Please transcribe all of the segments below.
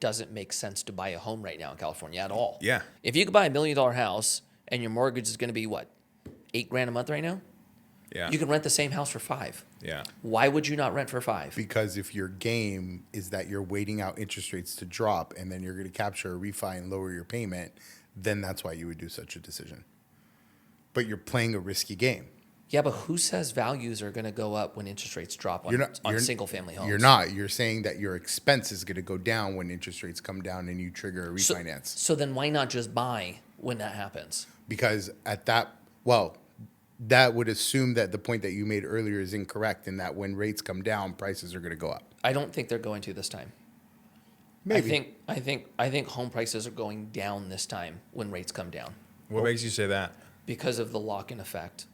doesn't make sense to buy a home right now in California at all. Yeah. If you could buy $1 million house and your mortgage is going to be what, $8,000 a month right now? Yeah. You can rent the same house for $5,000. Yeah. Why would you not rent for $5,000? Because if your game is that you're waiting out interest rates to drop and then you're going to capture a refi and lower your payment, then that's why you would do such a decision. But you're playing a risky game. Yeah, but who says values are going to go up when interest rates drop on single-family homes? You're not. You're saying that your expense is going to go down when interest rates come down and you trigger a refinance. So then why not just buy when that happens? Because that would assume that the point that you made earlier is incorrect and that when rates come down, prices are going to go up. I don't think they're going to this time. Maybe. I think home prices are going down this time when rates come down What makes you say that? because of the lock-in effect.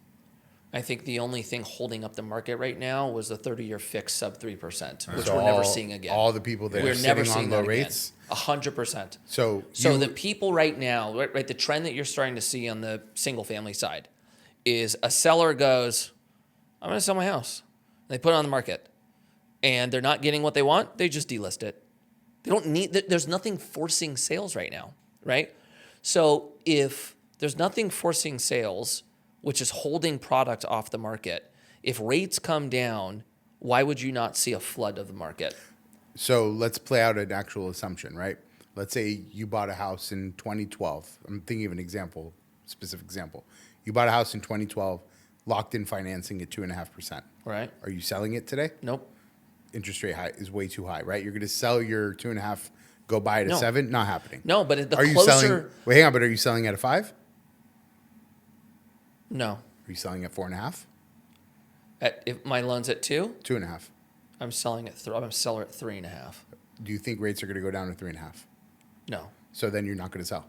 I think the only thing holding up the market right now was the 30-year fixed sub 3%, which So we're never seeing again. All the people that We're are never sitting seeing on that low again. rates. 100%. So the people right now, right, the trend that you're starting to see on the single-family side is a seller goes, I'm going to sell my house. They put it on the market, and they're not getting what they want. They just delist it. They don't need. There's nothing forcing sales right now, right? So if there's nothing forcing sales, which is holding product off the market, if rates come down, why would you not see a flood of the market? So let's play out an actual assumption, right? Let's say you bought a house in 2012. I'm thinking of an example, specific example. You bought a house in 2012, locked in financing at 2.5%. Right? Are you selling it today? Nope. Interest rate high is way too high, right? You're going to sell your 2.5, go buy it at No. 7? Not happening. No, but the Are you closer. selling? Wait, hang on. But are you selling at a 5? No. Are you selling at 4.5? If my loan's at 2, 2.5. I'm selling at I'm a seller at 3.5. Do you think rates are going to go down to 3.5? No. So then you're not going to sell.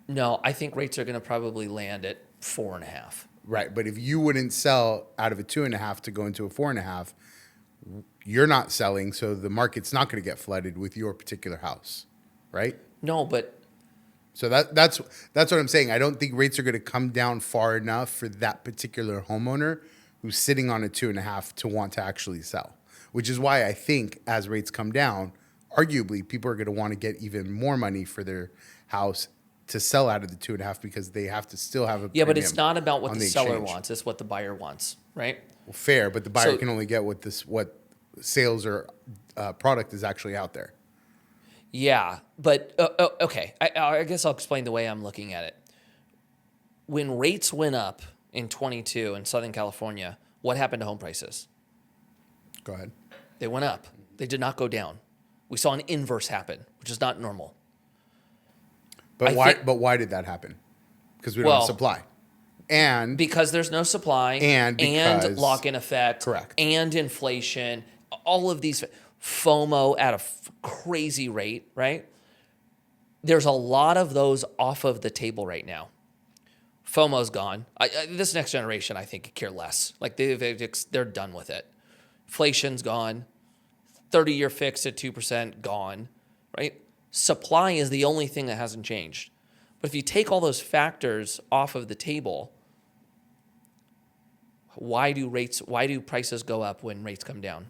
No, I think rates are going to probably land at 4.5. Right. But if you wouldn't sell out of a 2.5 to go into a 4.5, you're not selling. So the market's not going to get flooded with your particular house. Right. No, but So that's what I'm saying. I don't think rates are going to come down far enough for that particular homeowner who's sitting on a 2.5 to want to actually sell, which is why I think as rates come down, arguably people are going to want to get even more money for their house to sell out of the 2.5 because they have to still have a yeah, but it's premium not about what on the seller exchange. wants. It's what the buyer wants, right? Well, fair, but the buyer So- can only get what sales or product is actually out there. Yeah, but okay. I guess I'll explain the way I'm looking at it. When rates went up in 22 in Southern California, what happened to home prices? Go ahead. They went up. They did not go down. We saw an inverse happen, which is not normal. But I why? think- But why did that happen? Because we don't have Well, supply, and Because there's no supply And because- lock-in effect, Correct. and inflation, all of these FOMO at a crazy rate, right? There's a lot of those off of the table right now. FOMO's gone. This next generation, I think, could care less. Like they're done with it. Inflation's gone. 30-year fixed at 2% gone, right? Supply is the only thing that hasn't changed. But if you take all those factors off of the table, why do prices go up when rates come down?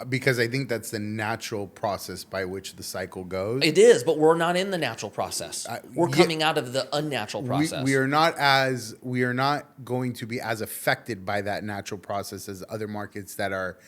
because I think that's the natural process by which the cycle goes. It is, but we're not in the natural process. We're yeah. coming out of the unnatural process. We are not going to be as affected by that natural process as other markets that are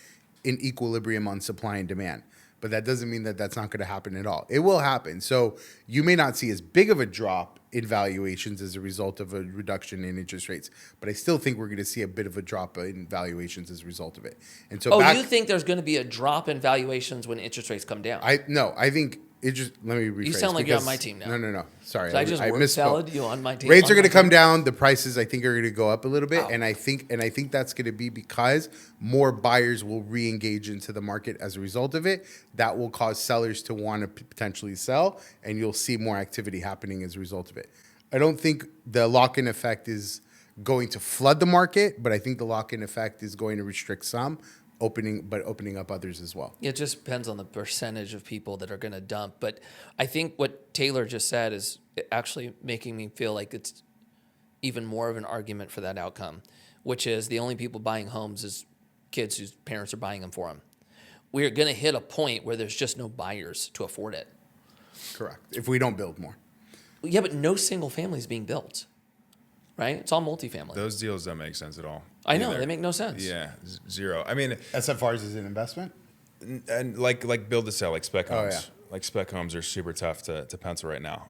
in equilibrium on supply and demand. But that doesn't mean that that's not going to happen at all. It will happen. So you may not see as big of a drop in valuations as a result of a reduction in interest rates, but I still think we're going to see a bit of a drop in valuations as a result of it. And so, you think there's going to be a drop in valuations when interest rates come down? I think it just, let me rephrase. You sound like you're on my team now. No. Sorry. So I just word misspoke. salad you on my team. Rates are on going to my come team? down. The prices, I think, are going to go up a little bit, Oh. and I think that's going to be because more buyers will re-engage into the market as a result of it. That will cause sellers to want to potentially sell, and you'll see more activity happening as a result of it. I don't think the lock-in effect is going to flood the market, but I think the lock-in effect is going to restrict some, opening up others as well. It just depends on the percentage of people that are going to dump. But I think what Taylor just said is actually making me feel like it's even more of an argument for that outcome, which is the only people buying homes is kids whose parents are buying them for them. we're going to hit a point where there's just no buyers to afford it. Correct. If we don't build more. Yeah, but no single family is being built, right? It's all multifamily. Those deals don't make sense at all. I know, either. they make no sense. Yeah, zero. I mean, SFRs is an investment? and like build to sell, like spec Oh, homes. yeah. Like spec homes are super tough to pencil right now.